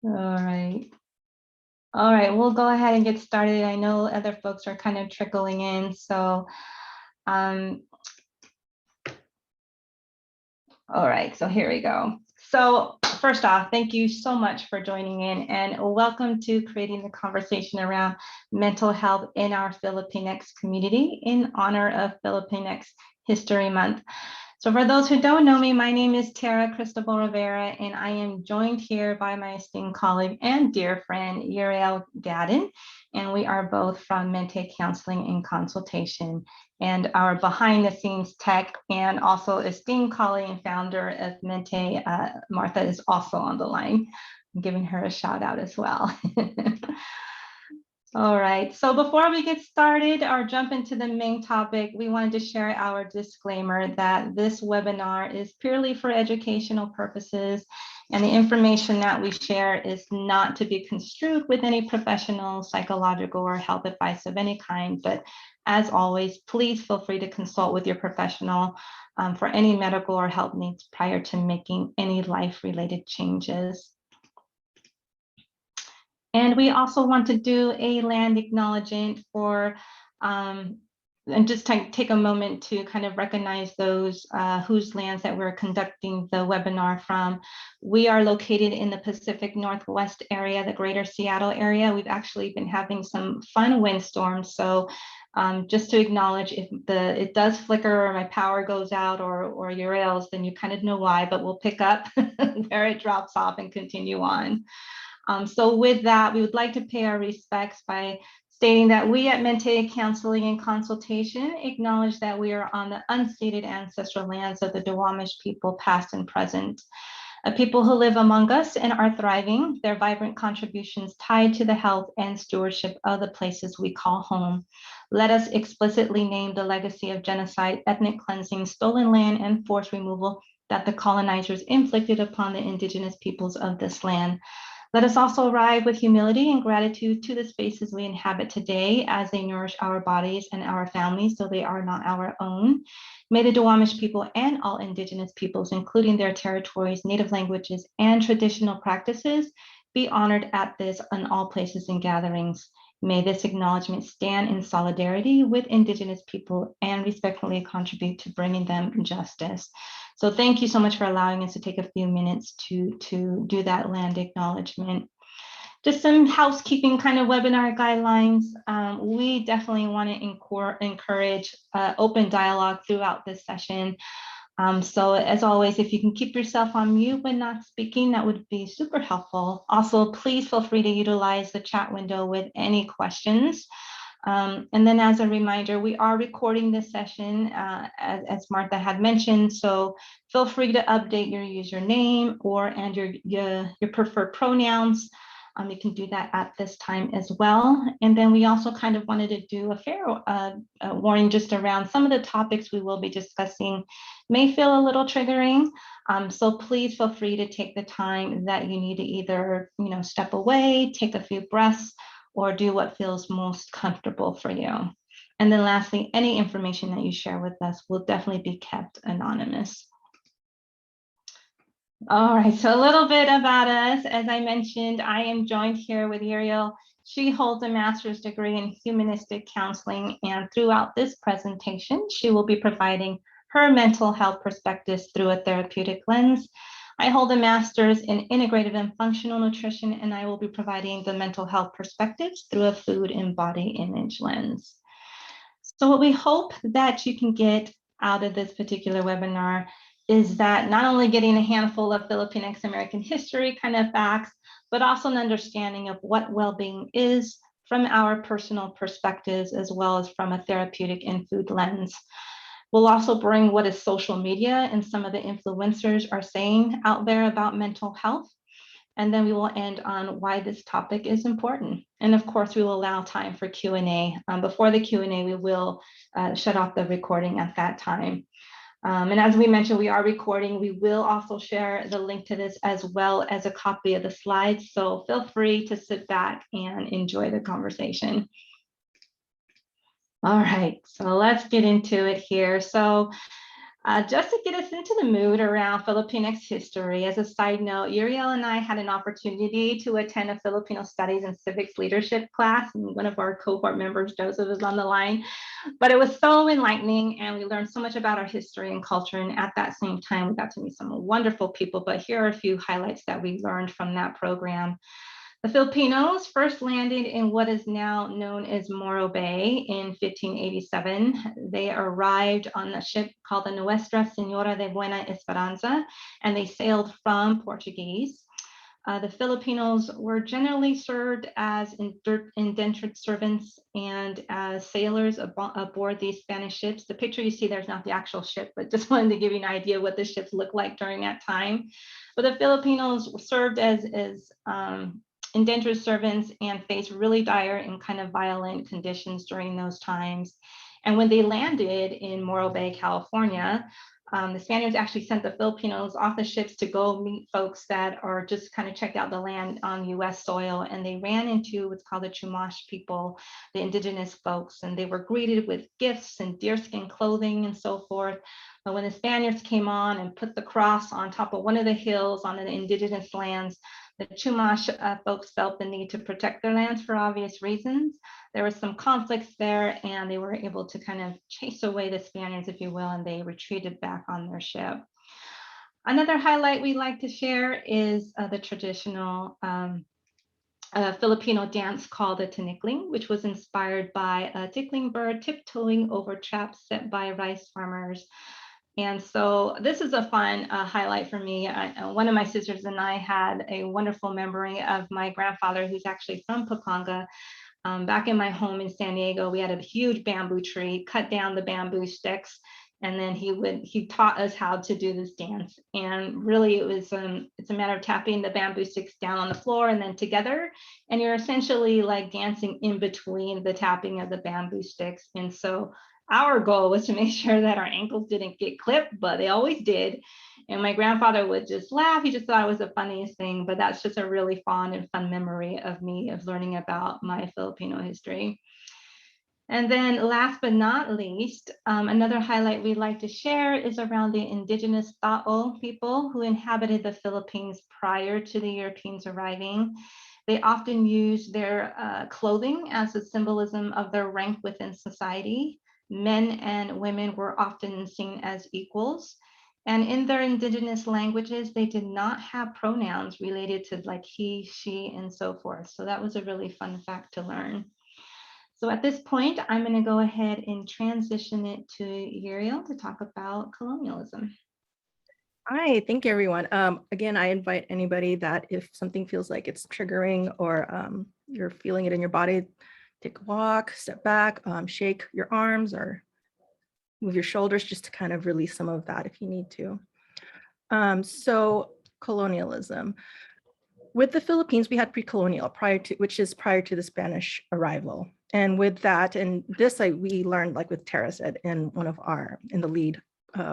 All right. All right, we'll go ahead and get started. I know other folks are kind of trickling in, so all right, so here we go. So first off, thank you so much for joining in and welcome to creating the conversation around mental health in our Filipinx community in honor of Filipinx History Month. So for those who don't know me, my name is Tara Cristobal-Rivera, and I am joined here by my esteemed colleague and dear friend, Euryale Gadin, and we are both from Mente Counseling and Consultation. And our behind-the-scenes tech and also esteemed colleague and founder of Mente, Martha, is also on the line. I'm giving her a shout out as well. All right, so before we get started or jump into the main topic, we wanted to share our disclaimer that this webinar is purely for educational purposes, and the information that we share is not to be construed with any professional, psychological, or health advice of any kind. But as always, please feel free to consult with your professional for any medical or health needs prior to making any life-related changes. And we also want to do a land acknowledgement for, and just take a moment to kind of recognize those whose lands that we're conducting the webinar from. We are located in the Pacific Northwest area, the greater Seattle area. We've actually been having some fun windstorms. So just to acknowledge if it does flicker or my power goes out or your rails, then you kind of know why, but we'll pick up where it drops off and continue on. So with that, we would like to pay our respects by stating that we at Mente Counseling and Consultation acknowledge that we are on the unceded ancestral lands of the Duwamish people, past and present. A people who live among us and are thriving, their vibrant contributions tied to the health and stewardship of the places we call home. Let us explicitly name the legacy of genocide, ethnic cleansing, stolen land, and forced removal that the colonizers inflicted upon the indigenous peoples of this land. Let us also arrive with humility and gratitude to the spaces we inhabit today as they nourish our bodies and our families, so they are not our own. May the Duwamish people and all indigenous peoples, including their territories, native languages, and traditional practices, be honored at this and all places and gatherings. May this acknowledgement stand in solidarity with indigenous people and respectfully contribute to bringing them justice. So thank you so much for allowing us to take a few minutes to do that land acknowledgement. Just some housekeeping kind of webinar guidelines. We definitely want to encourage open dialogue throughout this session. So as always, if you can keep yourself on mute when not speaking, that would be super helpful. Also, please feel free to utilize the chat window with any questions. And then as a reminder, we are recording this session as Martha had mentioned, so feel free to update your username and your preferred pronouns. You can do that at this time as well. And then we also kind of wanted to do a fair warning just around some of the topics we will be discussing may feel a little triggering. So please feel free to take the time that you need to either step away, take a few breaths, or do what feels most comfortable for you. And then lastly, any information that you share with us will definitely be kept anonymous. All right, so a little bit about us. As I mentioned, I am joined here with Euryale. She holds a master's degree in humanistic counseling, and throughout this presentation, she will be providing her mental health perspectives through a therapeutic lens. I hold a master's in integrative and functional nutrition, and I will be providing the mental health perspectives through a food and body image lens. So what we hope that you can get out of this particular webinar is that not only getting a handful of Filipinx American history kind of facts, but also an understanding of what well-being is from our personal perspectives, as well as from a therapeutic and food lens. We'll also bring what is social media and some of the influencers are saying out there about mental health. And then we will end on why this topic is important. And of course, we will allow time for Q&A. Before the Q&A, we will shut off the recording at that time. And as we mentioned, we are recording. We will also share the link to this as well as a copy of the slides. So feel free to sit back and enjoy the conversation. All right, so let's get into it here. So Just to get us into the mood around Filipinx history, as a side note, Euryale and I had an opportunity to attend a Filipino Studies and Civics Leadership class, and one of our cohort members, Joseph, is on the line. But it was so enlightening, and we learned so much about our history and culture. And at that same time, we got to meet some wonderful people. But here are a few highlights that we learned from that program. The Filipinos first landed in what is now known as Morro Bay in 1587. They arrived on a ship called the Nuestra Senora de Buena Esperanza, and they sailed from Portuguese. The Filipinos were generally served as indentured servants and as sailors aboard these Spanish ships. The picture you see there is not the actual ship, but just wanted to give you an idea what the ships looked like during that time. But the Filipinos served as indentured servants and faced really dire and kind of violent conditions during those times. And when they landed in Morro Bay, California, the Spaniards actually sent the Filipinos off the ships to go meet folks that are just kind of checked out the land on US soil. And they ran into what's called the Chumash people, the indigenous folks, and they were greeted with gifts and deerskin clothing and so forth. But when the Spaniards came on and put the cross on top of one of the hills on the indigenous lands, the Chumash folks felt the need to protect their lands for obvious reasons. There was some conflicts there, and they were able to kind of chase away the Spaniards, if you will, and they retreated back on their ship. Another highlight we like to share is the traditional Filipino dance called the tinikling, which was inspired by a tickling bird tiptoeing over traps set by rice farmers. And so this is a fun highlight for me. One of my sisters and I had a wonderful memory of my grandfather, who's actually from Pampanga. Back in my home in San Diego, we had a huge bamboo tree, cut down the bamboo sticks, and then he taught us how to do this dance. And really it's a matter of tapping the bamboo sticks down on the floor and then together. And you're essentially like dancing in between the tapping of the bamboo sticks. And so our goal was to make sure that our ankles didn't get clipped, but they always did. And my grandfather would just laugh. He just thought it was the funniest thing, but that's just a really fond and fun memory of me of learning about my Filipino history. And then last but not least, another highlight we'd like to share is around the indigenous Tao people who inhabited the Philippines prior to the Europeans arriving. They often used their clothing as a symbolism of their rank within society. Men and women were often seen as equals. And in their indigenous languages, they did not have pronouns related to like he, she, and so forth. So that was a really fun fact to learn. So at this point, I'm going to go ahead and transition it to Euryale to talk about colonialism. Hi, thank you, everyone. Again, I invite anybody that if something feels like it's triggering or you're feeling it in your body, take a walk, step back, shake your arms or move your shoulders just to kind of release some of that if you need to. So colonialism. With the Philippines, we had pre-colonial, which is prior to the Spanish arrival. And with that, and this we learned, like with Tara said, in the lead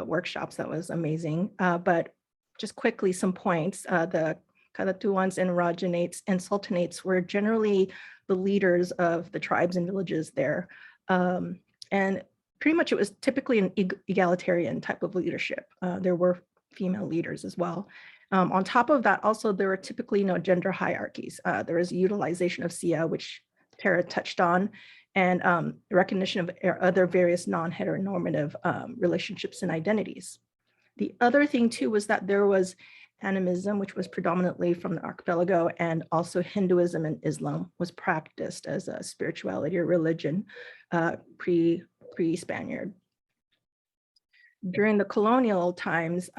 workshops, that was amazing. But just quickly, some points, the Kalatuans and Rajanates and Sultanates were generally the leaders of the tribes and villages there. And pretty much it was typically an egalitarian type of leadership. There were female leaders as well. On top of that, also, there were typically no gender hierarchies. There was utilization of SIA, which Tara touched on, and recognition of other various non-heteronormative relationships and identities. The other thing, too, was that there was animism, which was predominantly from the archipelago, and also Hinduism and Islam was practiced as a spirituality or religion pre-Spaniard. During the colonial times,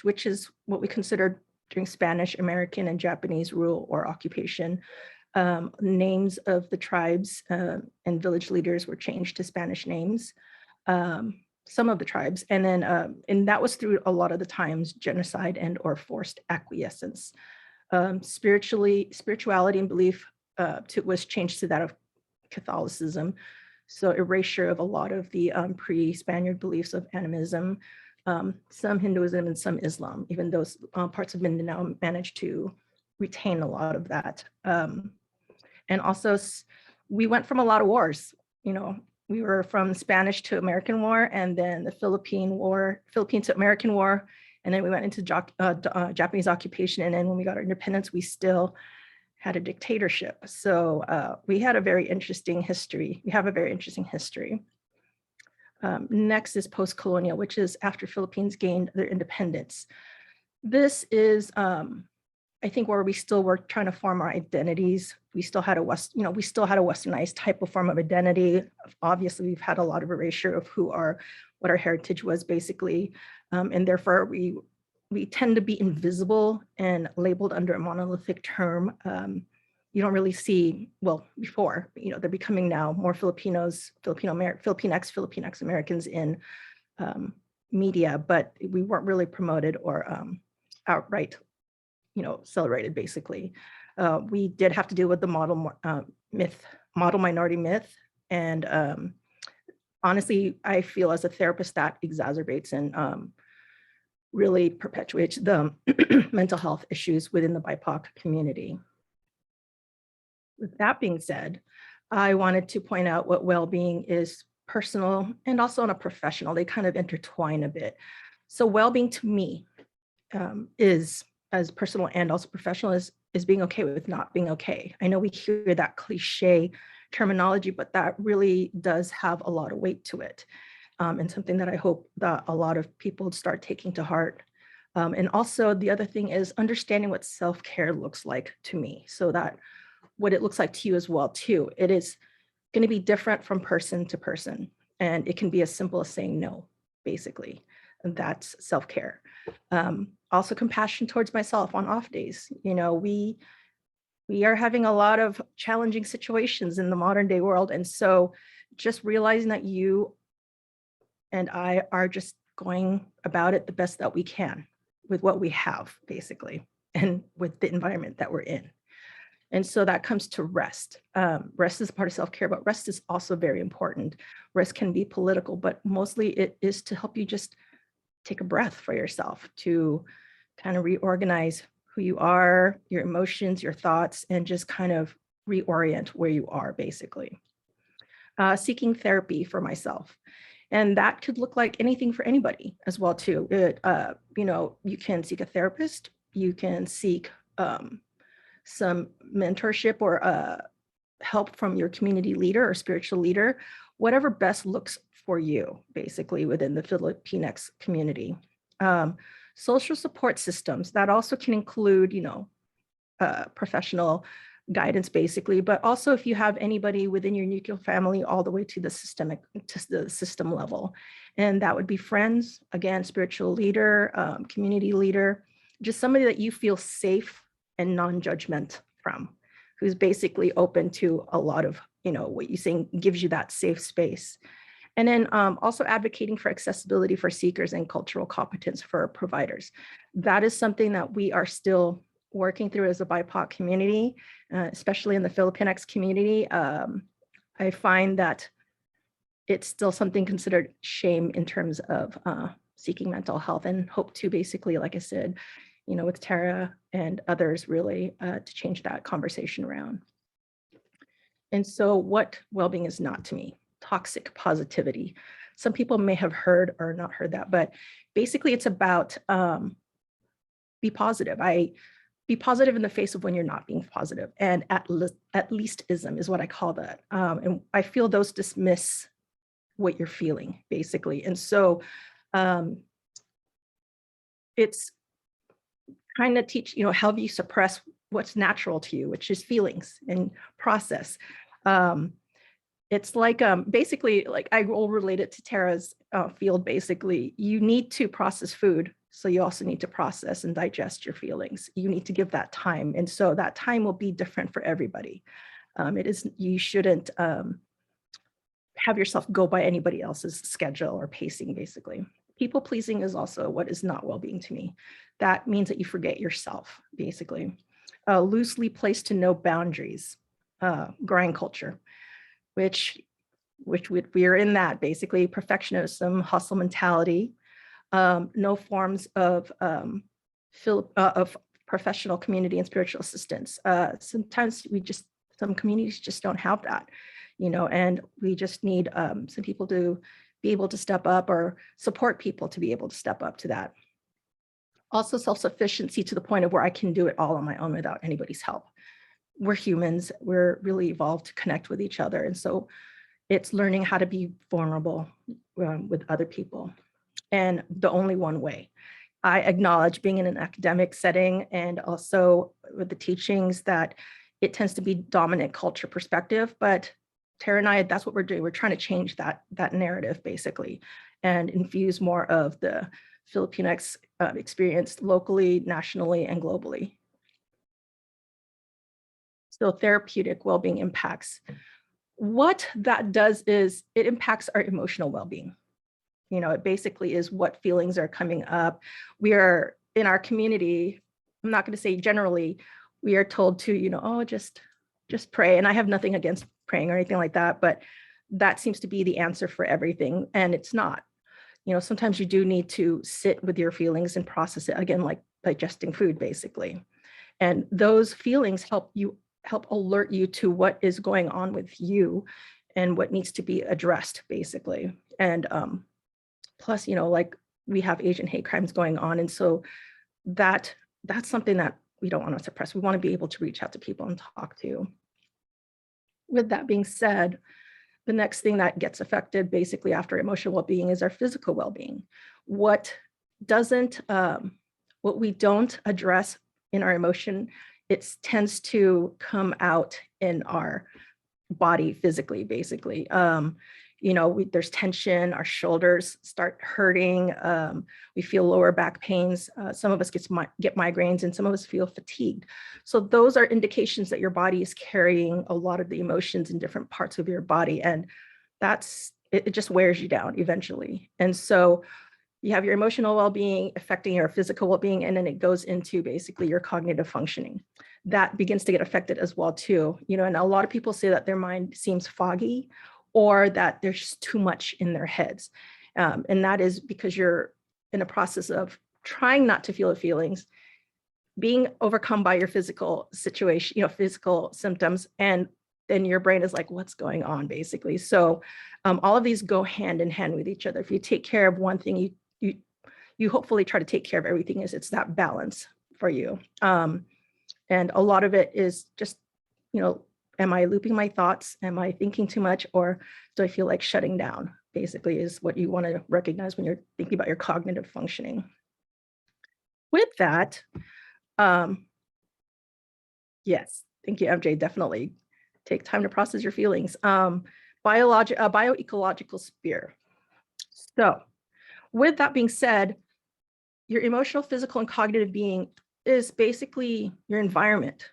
which is what we considered during Spanish, American, and Japanese rule or occupation, names of the tribes and village leaders were changed to Spanish names, some of the tribes, and then and that was through a lot of the times genocide and or forced acquiescence. Spirituality and belief was changed to that of Catholicism. So erasure of a lot of the pre-Spaniard beliefs of animism, some Hinduism and some Islam, even those parts of Mindanao managed to retain a lot of that. And also we went from a lot of wars, we were from Spanish to American War, and then the Philippine to American War, and then we went into Japanese occupation. And then when we got our independence, we still had a dictatorship. So we had a very interesting history. We have a very interesting history. Next is post-colonial, which is after Philippines gained their independence. This is, I think, where we still were trying to form our identities. We still had a westernized type of form of identity. Obviously, we've had a lot of erasure of what our heritage was basically, and therefore we tend to be invisible and labeled under a monolithic term. You don't really see, well, before, they're becoming now more Filipinos, Filipinx Americans in media, but we weren't really promoted or outright, celebrated basically. We did have to deal with the model minority myth. And honestly, I feel as a therapist that exacerbates and really perpetuates the mental health issues within the BIPOC community. With that being said, I wanted to point out what well-being is personal and also on a professional. They kind of intertwine a bit. So well-being to me is, as personal and also professional, is being okay with not being okay. I know we hear that cliche terminology, but that really does have a lot of weight to it. And something that I hope that a lot of people start taking to heart. And also the other thing is understanding what self-care looks like to me, so that what it looks like to you as well too. It is going to be different from person to person. And it can be as simple as saying no, basically. And that's self-care. Also compassion towards myself on off days. We are having a lot of challenging situations in the modern day world. And so just realizing that you and I are just going about it the best that we can with what we have, basically, and with the environment that we're in. And so that comes to rest. Rest is part of self-care, but rest is also very important. Rest can be political, but mostly it is to help you just take a breath for yourself, to kind of reorganize who you are, your emotions, your thoughts, and just kind of reorient where you are, basically. Seeking therapy for myself. And that could look like anything for anybody as well, too. You can seek a therapist, you can seek some mentorship or help from your community leader or spiritual leader, whatever best looks for you, basically, within the Filipinx community. Social support systems, that also can include, professional guidance, basically, but also if you have anybody within your nuclear family all the way to the system level. And that would be friends, again, spiritual leader, community leader, just somebody that you feel safe and non-judgment from, who's basically open to a lot of, what you're saying, gives you that safe space. And then also advocating for accessibility for seekers and cultural competence for providers. That is something that we are still working through as a BIPOC community, especially in the Filipinx community. I find that it's still something considered shame in terms of seeking mental health, and hope to basically, like I said, with Tara and others, really to change that conversation around. And so what well-being is not to me: toxic positivity. Some people may have heard or not heard that, but basically it's about be positive. Be positive in the face of when you're not being positive. And at leastism is what I call that. And I feel those dismiss what you're feeling, basically. And so it's kind of teach, how you suppress what's natural to you, which is feelings and process. It's like, basically, like I will relate it to Tara's field, basically. You need to process food, so you also need to process and digest your feelings. You need to give that time. And so that time will be different for everybody. You shouldn't have yourself go by anybody else's schedule or pacing, basically. People pleasing is also what is not well-being to me. That means that you forget yourself, basically. Loosely placed to no boundaries, grind culture, which we are in that, basically. Perfectionism, hustle mentality, no forms of professional community and spiritual assistance. Sometimes some communities just don't have that. and we just need some people to be able to step up or support people to be able to step up to that. Also self-sufficiency to the point of where I can do it all on my own without anybody's help. We're humans, we're really evolved to connect with each other. And so it's learning how to be vulnerable with other people. And the only one way. I acknowledge being in an academic setting and also with the teachings that it tends to be dominant culture perspective, but Tara and I, that's what we're doing. We're trying to change that narrative basically and infuse more of the Filipinx experience locally, nationally, and globally. So therapeutic well-being impacts. What that does is it impacts our emotional well-being. It basically is what feelings are coming up. We are in our community, I'm not going to say generally, we are told to, oh, just pray. And I have nothing against praying or anything like that, but that seems to be the answer for everything. And it's not. Sometimes you do need to sit with your feelings and process it, again, like digesting food, basically. And those feelings help alert you to what is going on with you and what needs to be addressed, basically. And plus, like we have Asian hate crimes going on. And so that's something that we don't want to suppress. We want to be able to reach out to people and talk to. With that being said, the next thing that gets affected basically after emotional well-being is our physical well-being. What we don't address in our emotion, it tends to come out in our body physically, basically. There's tension, our shoulders start hurting, we feel lower back pains, some of us get migraines, and some of us feel fatigued. So those are indications that your body is carrying a lot of the emotions in different parts of your body, and it just wears you down eventually. And so you have your emotional well-being affecting your physical well-being, and then it goes into basically your cognitive functioning. That begins to get affected as well too. And a lot of people say that their mind seems foggy or that there's too much in their heads. And that is because you're in a process of trying not to feel the feelings, being overcome by your physical situation, physical symptoms, and then your brain is like, what's going on, basically. So all of these go hand in hand with each other. If you take care of one thing, you hopefully try to take care of everything. It's that balance for you. And a lot of it is just, am I looping my thoughts? Am I thinking too much? Or do I feel like shutting down? Basically is what you want to recognize when you're thinking about your cognitive functioning. With that, yes, thank you, MJ. Definitely take time to process your feelings. Bioecological sphere. So with that being said, your emotional, physical, and cognitive being is basically your environment.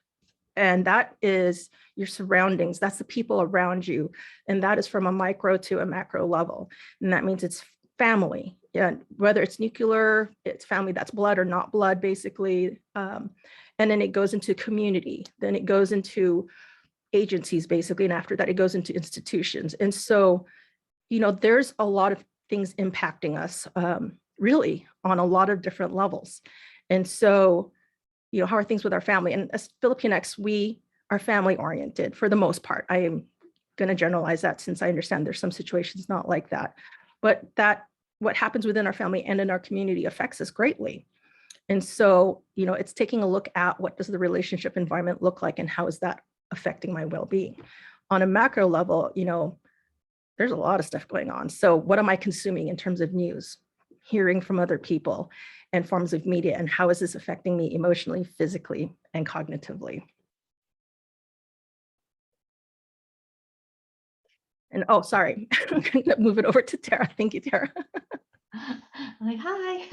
And that is your surroundings. That's the people around you. And that is from a micro to a macro level. And that means it's family. Yeah, whether it's nuclear, it's family that's blood or not blood, basically. And then it goes into community. Then it goes into agencies, basically. And after that, it goes into institutions. And so, there's a lot of things impacting us, really, on a lot of different levels. And so, how are things with our family? And as Filipinx, we are family oriented for the most part. I am going to generalize that since I understand there's some situations not like that, but what happens within our family and in our community affects us greatly. And so, it's taking a look at what does the relationship environment look like and how is that affecting my well-being. On a macro level, there's a lot of stuff going on. So what am I consuming in terms of news, hearing from other people, and forms of media, and how is this affecting me emotionally, physically, and cognitively? And oh, sorry, I'm going to move it over to Tara. Thank you, Tara. I'm like, hi.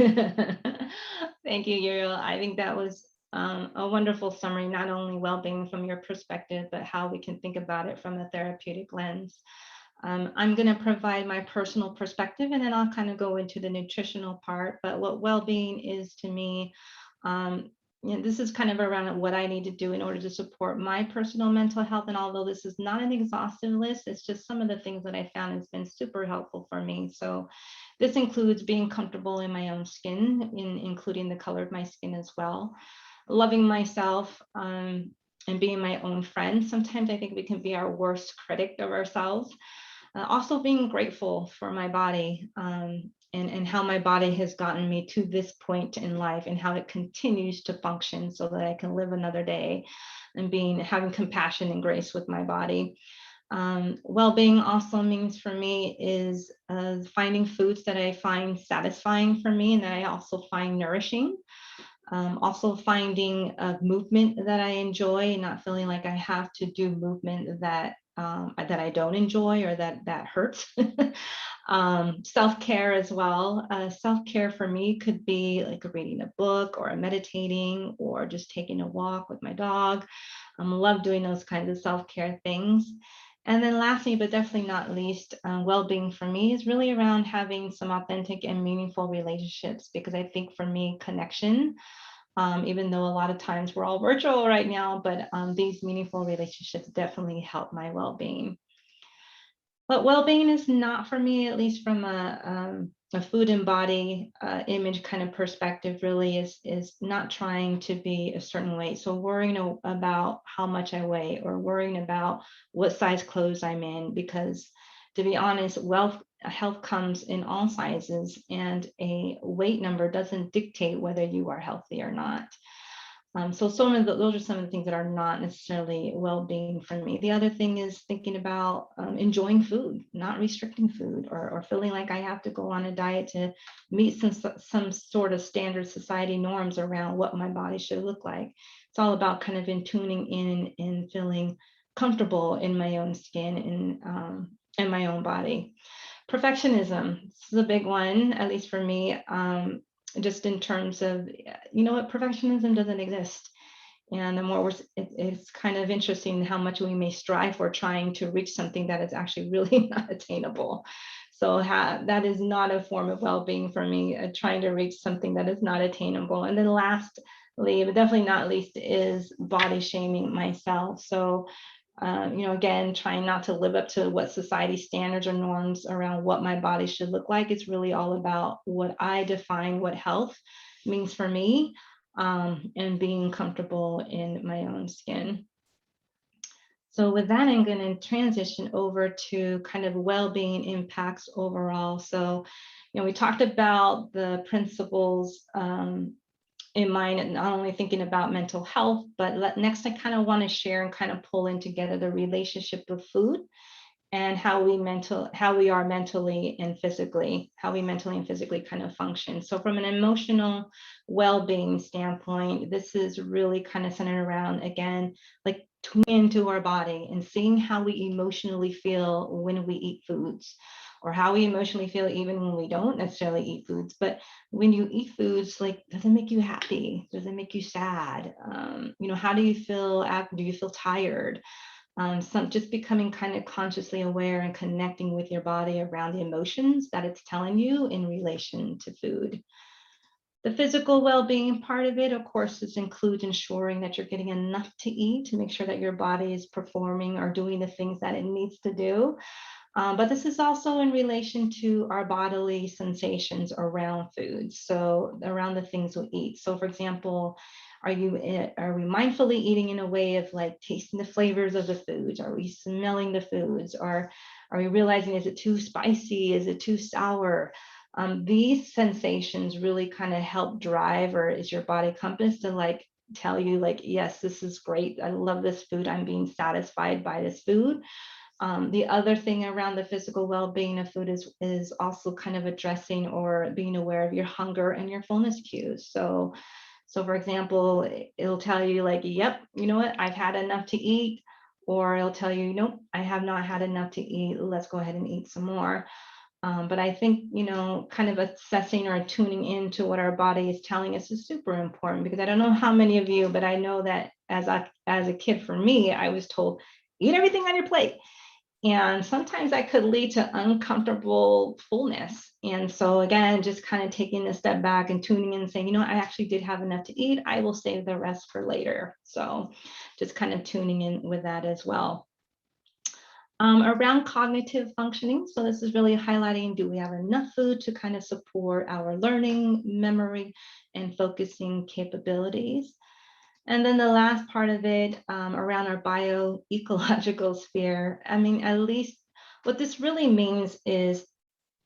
Thank you, Euryale. I think that was a wonderful summary, not only well-being from your perspective, but how we can think about it from a therapeutic lens. I'm going to provide my personal perspective, and then I'll kind of go into the nutritional part. But what well-being is to me, this is kind of around what I need to do in order to support my personal mental health. And although this is not an exhaustive list, it's just some of the things that I found has been super helpful for me. So this includes being comfortable in my own skin, including the color of my skin as well, loving myself, and being my own friend. Sometimes I think we can be our worst critic of ourselves. Also being grateful for my body, and how my body has gotten me to this point in life and how it continues to function so that I can live another day, and having compassion and grace with my body. Well-being also means for me is finding foods that I find satisfying for me and that I also find nourishing. Also finding a movement that I enjoy and not feeling like I have to do movement that I don't enjoy or that hurts. Self-care as well. Self-care for me could be like reading a book or meditating or just taking a walk with my dog. Love doing those kinds of self-care things. And then lastly, but definitely not least, well-being for me is really around having some authentic and meaningful relationships, because I think for me, connection, even though a lot of times we're all virtual right now, but these meaningful relationships definitely help my well-being. But well-being is not for me, at least from a food and body image kind of perspective, really is not trying to be a certain way. So worrying about how much I weigh or worrying about what size clothes I'm in, because to be honest, health comes in all sizes, and a weight number doesn't dictate whether you are healthy or not. So those are some of the things that are not necessarily well-being for me. The other thing is thinking about enjoying food, not restricting food, or feeling like I have to go on a diet to meet some sort of standard society norms around what my body should look like. It's all about kind of tuning in and feeling comfortable in my own skin and my own body. Perfectionism, this is a big one, at least for me. Just in terms of, you know what, perfectionism doesn't exist. And the more it's kind of interesting how much we may strive for trying to reach something that is actually really not attainable. So that is not a form of well-being for me, trying to reach something that is not attainable. And then lastly, but definitely not least, is body shaming myself. So again, trying not to live up to what society standards or norms around what my body should look like. It's really all about what I define what health means for me, and being comfortable in my own skin. So with that, I'm going to transition over to kind of well-being impacts overall. So, we talked about the principles in mind, and not only thinking about mental health, but next I kind of want to share and kind of pull in together the relationship with food and how we are mentally and physically kind of function. So from an emotional well-being standpoint, this is really kind of centered around, again, like tuning into our body and seeing how we emotionally feel when we eat foods, or how we emotionally feel even when we don't necessarily eat foods. But when you eat foods, like, does it make you happy? Does it make you sad? How do you feel after? Do you feel tired? Just becoming kind of consciously aware and connecting with your body around the emotions that it's telling you in relation to food. The physical well-being part of it, of course, includes ensuring that you're getting enough to eat to make sure that your body is performing or doing the things that it needs to do. But this is also in relation to our bodily sensations around food, so around the things we eat. So for example, are we mindfully eating in a way of like tasting the flavors of the foods? Are we smelling the foods? Or are we realizing, is it too spicy? Is it too sour? These sensations really kind of help drive, or is your body compass to like tell you like, yes, this is great. I love this food. I'm being satisfied by this food. The other thing around the physical well-being of food is also kind of addressing or being aware of your hunger and your fullness cues. So for example, it'll tell you like, yep, you know what, I've had enough to eat, or it'll tell you, nope, I have not had enough to eat. Let's go ahead and eat some more. But I think, kind of assessing or tuning into what our body is telling us is super important, because I don't know how many of you, but I know that as a kid, for me, I was told, eat everything on your plate. And sometimes that could lead to uncomfortable fullness. And so again, just kind of taking a step back and tuning in and saying, I actually did have enough to eat. I will save the rest for later. So just kind of tuning in with that as well. Around cognitive functioning. So this is really highlighting, do we have enough food to kind of support our learning, memory, and focusing capabilities? And then the last part of it around our bioecological sphere, I mean, at least what this really means is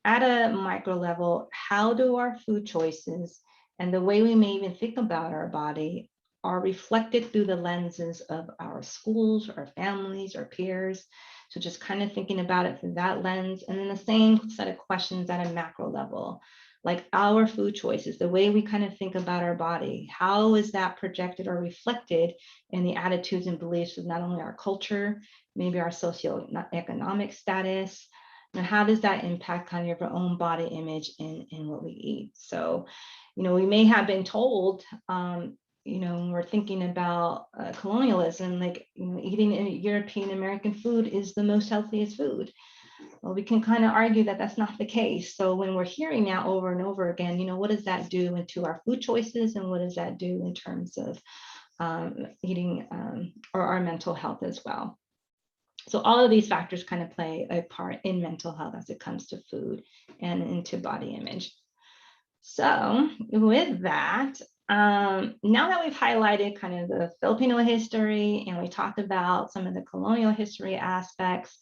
at a micro level, how do our food choices and the way we may even think about our body are reflected through the lenses of our schools, our families, our peers. So just kind of thinking about it through that lens, and then the same set of questions at a macro level, like our food choices, the way we kind of think about our body, how is that projected or reflected in the attitudes and beliefs of not only our culture, maybe our socioeconomic status, and how does that impact kind of your own body image in what we eat? So, we may have been told, when we're thinking about colonialism, like, eating European American food is the most healthiest food. Well, we can kind of argue that that's not the case. So when we're hearing that over and over again, what does that do into our food choices, and what does that do in terms of eating or our mental health as well? So all of these factors kind of play a part in mental health as it comes to food and into body image. So with that, now that we've highlighted kind of the Filipino history and we talked about some of the colonial history aspects,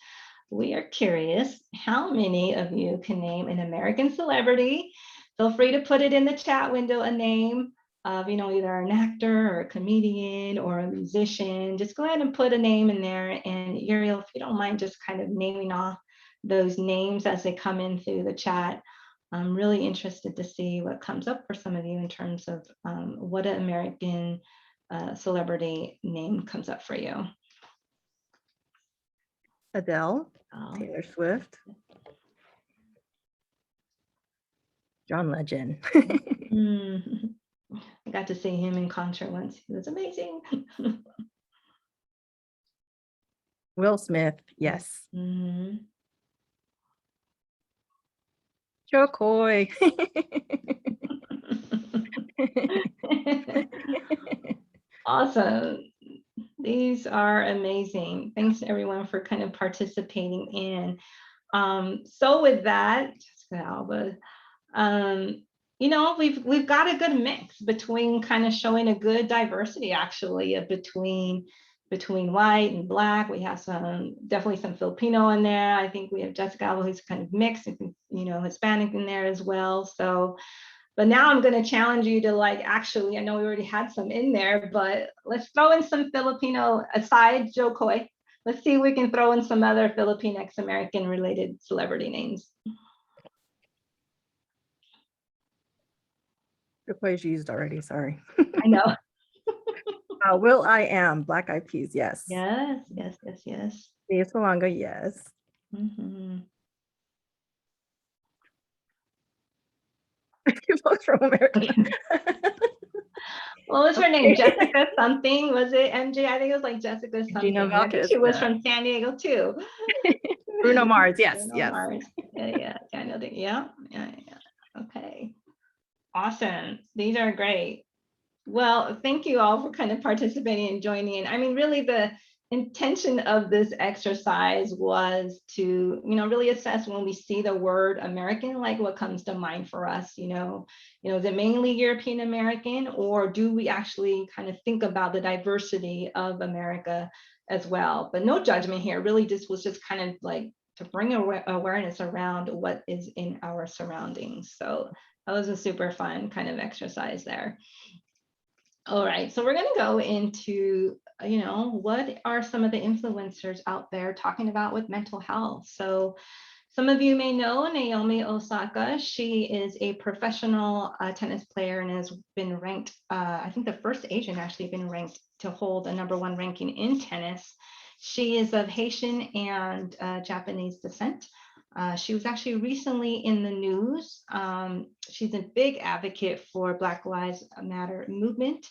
we are curious how many of you can name an American celebrity. Feel free to put it in the chat window, a name of, either an actor or a comedian or a musician. Just go ahead and put a name in there. And Euryale, if you don't mind just kind of naming off those names as they come in through the chat. I'm really interested to see what comes up for some of you in terms of what an American celebrity name comes up for you. Adele, Taylor Swift, John Legend. I got to see him in concert once. He was amazing. Will Smith, yes. Joe Coy. Awesome. These are amazing. Thanks everyone for kind of participating in. So with that, Jessica Alba, we've got a good mix between kind of showing a good diversity actually between white and Black. We have definitely some Filipino in there. I think we have Jessica Alba, who's kind of mixed, and Hispanic in there as well. So, but now I'm going to challenge you to actually, I know we already had some in there, but let's throw in some Filipino aside Joe Coy. Let's see if we can throw in some other Filipinx American related celebrity names. Joe Coy's used already, sorry. I know. Will I Am, Black Eyed Peas, yes. Yes. Dave Salonga, yes. Folks from America. What was her name? Jessica something? Was it MJ? I think it was Jessica something. I think she was from San Diego too. Bruno Mars, yes. Mars. Yeah. I know that. Yeah. Okay. Awesome. These are great. Well, thank you all for kind of participating and joining in. I mean, really the intention of this exercise was to, really assess when we see the word American, what comes to mind for us, is it mainly European American, or do we actually kind of think about the diversity of America as well? But no judgment here, really just was just kind of to bring awareness around what is in our surroundings. So that was a super fun kind of exercise there. All right, so we're going to go into, what are some of the influencers out there talking about with mental health? So some of you may know Naomi Osaka. She is a professional tennis player and has been ranked, I think the first Asian actually been ranked to hold a #1 ranking in tennis. She is of Haitian and Japanese descent. She was actually recently in the news. She's a big advocate for Black Lives Matter movement,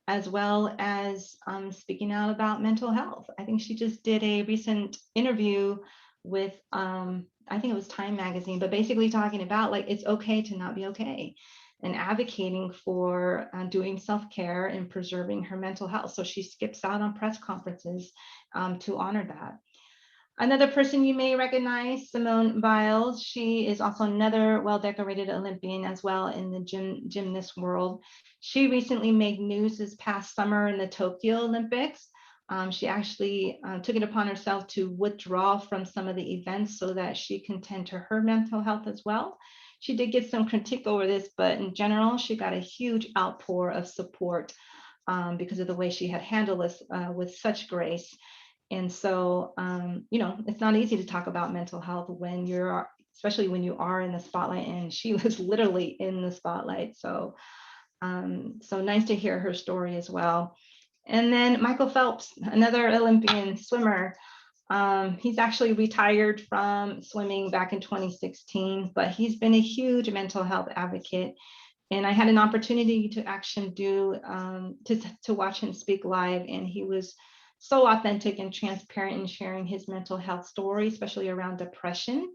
as well as speaking out about mental health. I think she just did a recent interview with, I think it was Time Magazine, but basically talking about it's okay to not be okay, and advocating for doing self-care and preserving her mental health. So she skips out on press conferences to honor that. Another person you may recognize, Simone Biles. She is also another well-decorated Olympian as well in the gymnast world. She recently made news this past summer in the Tokyo Olympics. She actually took it upon herself to withdraw from some of the events so that she can tend to her mental health as well. She did get some critique over this, but in general, she got a huge outpour of support because of the way she had handled this with such grace. And so, it's not easy to talk about mental health when you're, especially when you are in the spotlight, and she was literally in the spotlight. So, so nice to hear her story as well. And then Michael Phelps, another Olympian swimmer. He's actually retired from swimming back in 2016, but he's been a huge mental health advocate. And I had an opportunity to actually to watch him speak live, and he was so authentic and transparent in sharing his mental health story, especially around depression.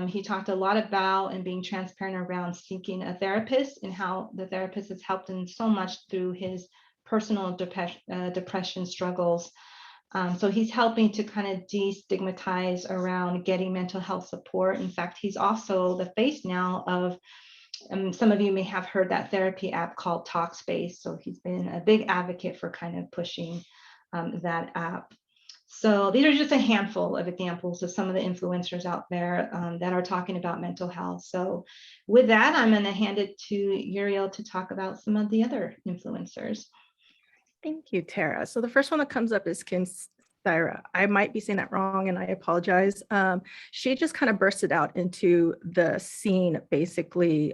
He talked a lot about and being transparent around seeking a therapist and how the therapist has helped him so much through his personal depression struggles. So he's helping to kind of destigmatize around getting mental health support. In fact, he's also the face now of some of you may have heard that therapy app called Talkspace. So he's been a big advocate for kind of pushing that app. So these are just a handful of examples of some of the influencers out there that are talking about mental health. So with that, I'm going to hand it to Euryale to talk about some of the other influencers. Thank you, Tara. So the first one that comes up is Tara. I might be saying that wrong and I apologize. She just kind of bursted out into the scene basically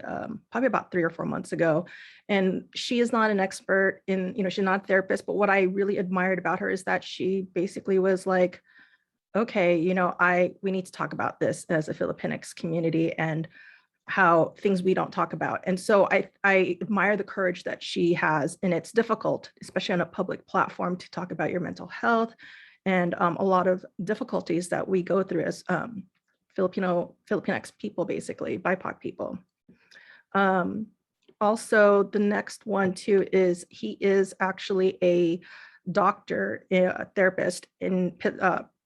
probably about 3 or 4 months ago. And she is not an expert in, she's not a therapist, but what I really admired about her is that she basically was like, okay, we need to talk about this as a Filipinx community and how things we don't talk about. And so I admire the courage that she has, and it's difficult, especially on a public platform, to talk about your mental health and a lot of difficulties that we go through as Filipinx people, basically BIPOC people. Also, the next one too is he is actually a doctor, a therapist in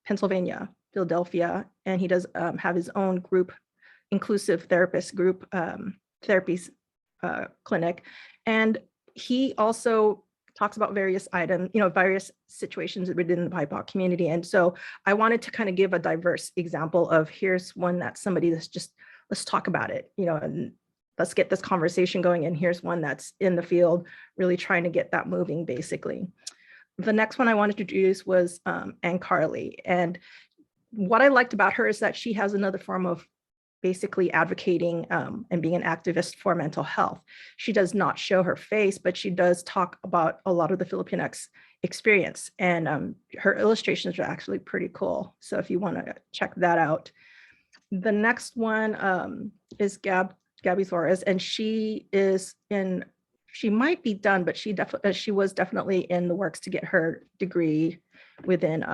Pennsylvania, Philadelphia, and he does have his own group, inclusive therapist group, therapies clinic. And he also talks about various items, various situations within the BIPOC community. And so I wanted to kind of give a diverse example of here's one that's somebody that's just, let's talk about it, and let's get this conversation going. And here's one that's in the field, really trying to get that moving, basically. The next one I wanted to introduce was Ann Carly. And what I liked about her is that she has another form of basically advocating and being an activist for mental health. She does not show her face, but she does talk about a lot of the Filipinx experience. And her illustrations are actually pretty cool. So if you want to check that out. The next one is Gabby Flores, and she might be done, but she was definitely in the works to get her degree within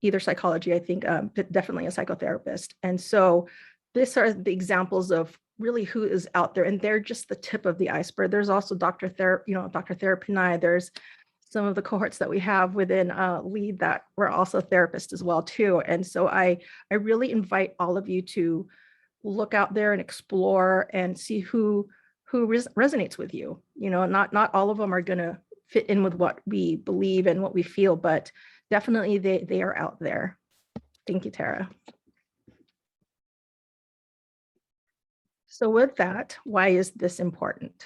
either psychology, I think, but definitely a psychotherapist. And so these are the examples of really who is out there, and they're just the tip of the iceberg. There's also Dr. Therapy. There's some of the cohorts that we have within LEAD that were also therapists as well too. And so I really invite all of you to look out there and explore and see who resonates with you. Not all of them are going to fit in with what we believe and what we feel, but definitely they are out there. Thank you, Tara. So with that, why is this important?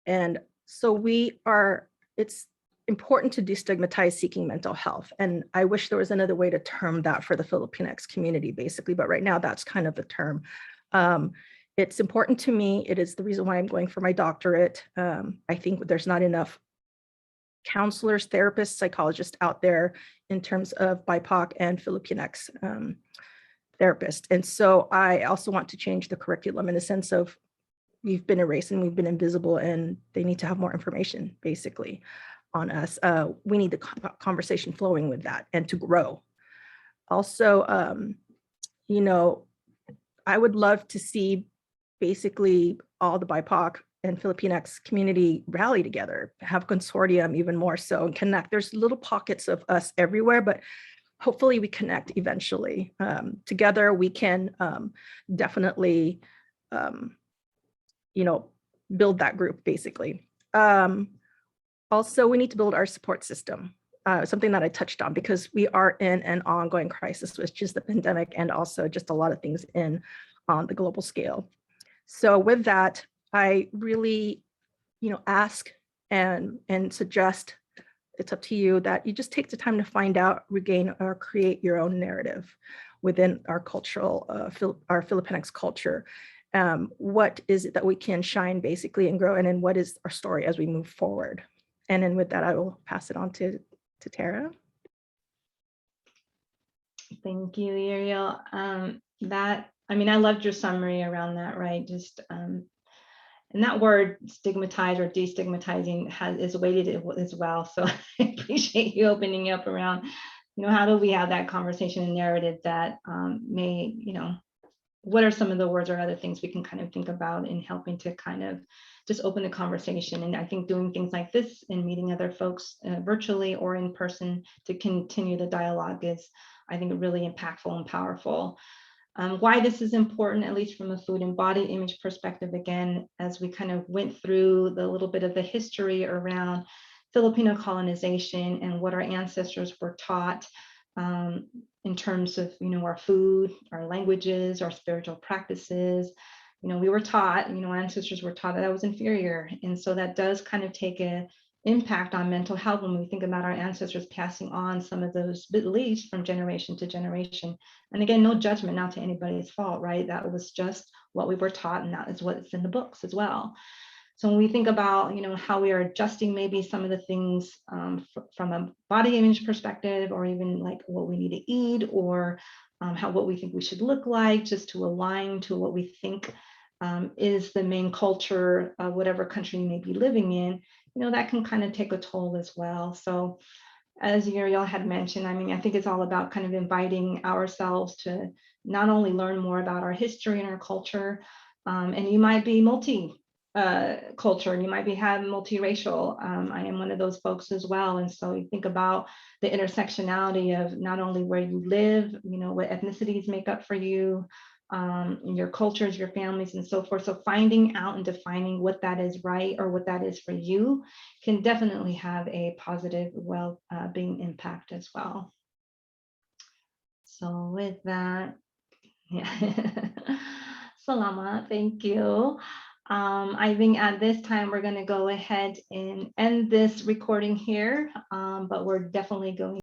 And so it's important to destigmatize seeking mental health. And I wish there was another way to term that for the Filipinx community, basically, but right now that's kind of the term. It's important to me. It is the reason why I'm going for my doctorate. I think there's not enough counselors, therapists, psychologists out there in terms of BIPOC and Filipinx therapists. And so I also want to change the curriculum in the sense of we've been erased and we've been invisible, and they need to have more information basically on us. We need the conversation flowing with that and to grow. Also, I would love to see basically all the BIPOC and Filipinx community rally together, have consortium even more so, and connect. There's little pockets of us everywhere, but hopefully we connect eventually. Together we can definitely, build that group basically. Also, we need to build our support system, something that I touched on, because we are in an ongoing crisis, which is the pandemic, and also just a lot of things on the global scale. So with that, I really, ask and suggest, it's up to you, that you just take the time to find out, regain, or create your own narrative within our cultural, our Filipinx culture. What is it that we can shine basically and grow, and then what is our story as we move forward? And then with that, I will pass it on to Tara. Thank you, Euryale. I loved your summary around that, right? Just, and that word stigmatize or destigmatizing is weighted as well. So I appreciate you opening up around, how do we have that conversation and narrative that may, what are some of the words or other things we can kind of think about in helping to kind of just open the conversation. And I think doing things like this and meeting other folks virtually or in person to continue the dialogue is, I think, really impactful and powerful. Why this is important, at least from a food and body image perspective, again, as we kind of went through the little bit of the history around Filipino colonization and what our ancestors were taught in terms of, our food, our languages, our spiritual practices. We were taught, our ancestors were taught that was inferior. And so that does kind of take an impact on mental health when we think about our ancestors passing on some of those beliefs from generation to generation. And again, no judgment, not to anybody's fault, right? That was just what we were taught, and that is what's in the books as well. So when we think about, how we are adjusting maybe some of the things from a body image perspective, or even like what we need to eat, or what we think we should look like, just to align to what we think is the main culture of whatever country you may be living in, that can kind of take a toll as well. So as Euryale had mentioned, I think it's all about kind of inviting ourselves to not only learn more about our history and our culture, and you might be culture, and you might be multiracial. I am one of those folks as well. And so you think about the intersectionality of not only where you live, what ethnicities make up for you, your cultures, your families, and so forth. So finding out and defining what that is right, or what that is for you, can definitely have a positive well-being impact as well. So with that, yeah. Salamat, thank you. I think at this time we're going to go ahead and end this recording here, but we're definitely going